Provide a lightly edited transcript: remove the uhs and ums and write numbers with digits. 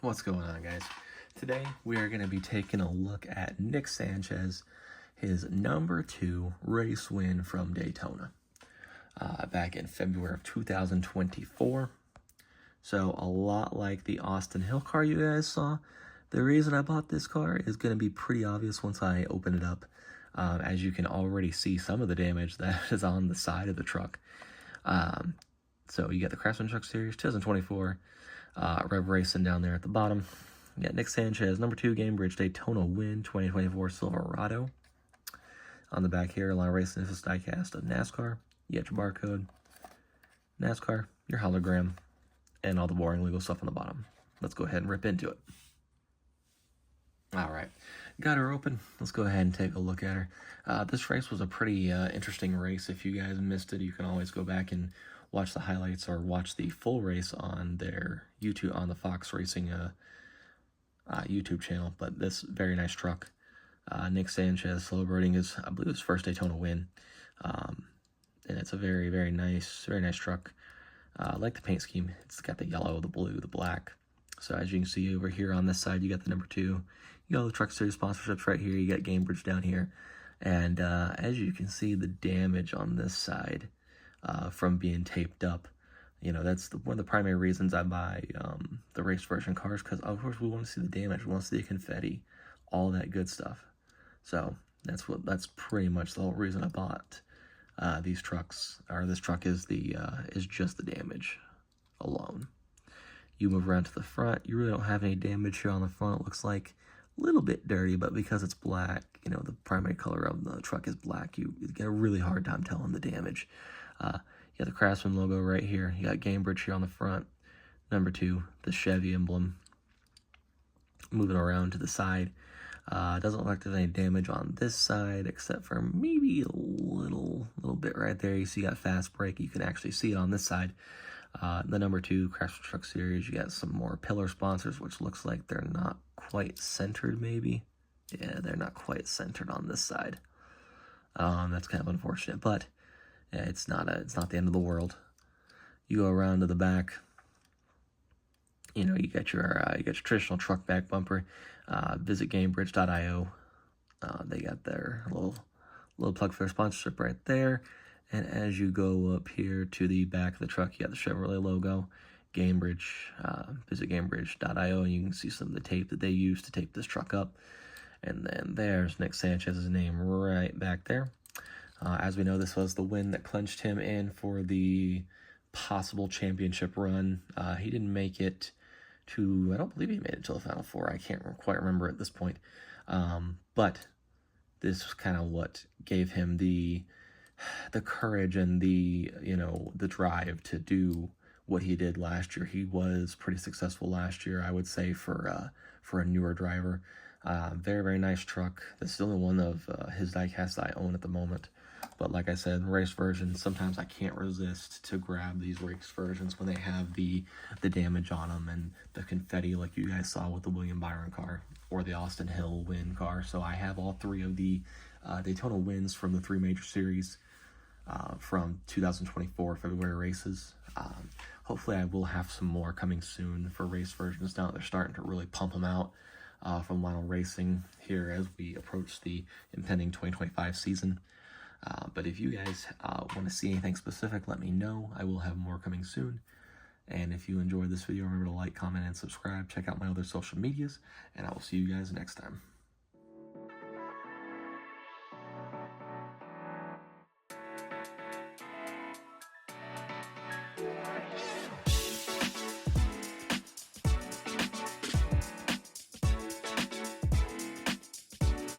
What's going on, guys? Today we are going to be taking a look at Nick Sanchez, his #2 race win from Daytona back in February of 2024. So a lot like the Austin Hill car you guys saw. The reason I bought this car is going to be pretty obvious once I open it up. As you can already see some of the damage that is on the side of the truck. So you got the Craftsman Truck Series 2024 Rev Racing down there at the bottom. You got Nick Sanchez, #2 Gamebridge Daytona Win 2024 Silverado. On the back here, Lionel Racing, this is Diecast of NASCAR. You got your barcode, NASCAR, your hologram, and all the boring legal stuff on the bottom. Let's go ahead and rip into it. All right, got her open. Let's go ahead and take a look at her. This race was a pretty interesting race. If you guys missed it, you can always go back and watch the highlights or watch the full race on their YouTube, on the Fox Racing YouTube channel. But this very nice truck, Nick Sanchez celebrating his, I believe, his first Daytona win, and it's a very, very nice truck. I like the paint scheme. It's got the yellow, the blue, the black. So as you can see over here on this side, you got the #2. You got all the Truck Series sponsorships right here. You got Gamebridge down here. And as you can see, the damage on this side from being taped up, you know, that's one of the primary reasons I buy the race version cars, because of course we want to see the damage, we want to see the confetti, all that good stuff. So that's pretty much the whole reason I bought these trucks, or this truck is just the damage alone. You move around to the front, you really don't have any damage here on the front. It looks like a little bit dirty, but because it's black, you know, the primary color of the truck is black, you get a really hard time telling the damage. You got the Craftsman logo right here. You got Gamebridge here on the front. #2, the Chevy emblem. Moving around to the side. Doesn't look like there's any damage on this side, except for maybe a little bit right there. You see you got fast brake. You can actually see it on this side. The #2 Craftsman Truck Series, you got some more pillar sponsors, which looks like they're not quite centered, maybe. Yeah, they're not quite centered on this side. That's kind of unfortunate, but yeah, it's not the end of the world. You go around to the back. You know, you got your traditional truck back bumper. Visit Gamebridge.io. They got their little plug for their sponsorship right there. And as you go up here to the back of the truck, you got the Chevrolet logo, Gamebridge. Visit Gamebridge.io, and you can see some of the tape that they use to tape this truck up. And then there's Nick Sanchez's name right back there. As we know, this was the win that clinched him in for the possible championship run. He didn't make it to, I don't believe he made it to the Final Four. I can't quite remember at this point. But this was kind of what gave him the courage and the drive to do what he did last year. He was pretty successful last year, I would say, for a newer driver. Very, very nice truck. That's the only one of his diecast I own at the moment. But like I said, race versions, sometimes I can't resist to grab these race versions when they have the damage on them and the confetti, like you guys saw with the William Byron car or the Austin Hill Win car. So I have all three of the Daytona wins from the 3 major series from 2024 February races. Hopefully I will have some more coming soon for race versions now that they're starting to really pump them out from Lionel Racing here as we approach the impending 2025 season. But if you guys want to see anything specific, let me know. I will have more coming soon. And if you enjoyed this video, remember to like, comment, and subscribe. Check out my other social medias, and I will see you guys next time.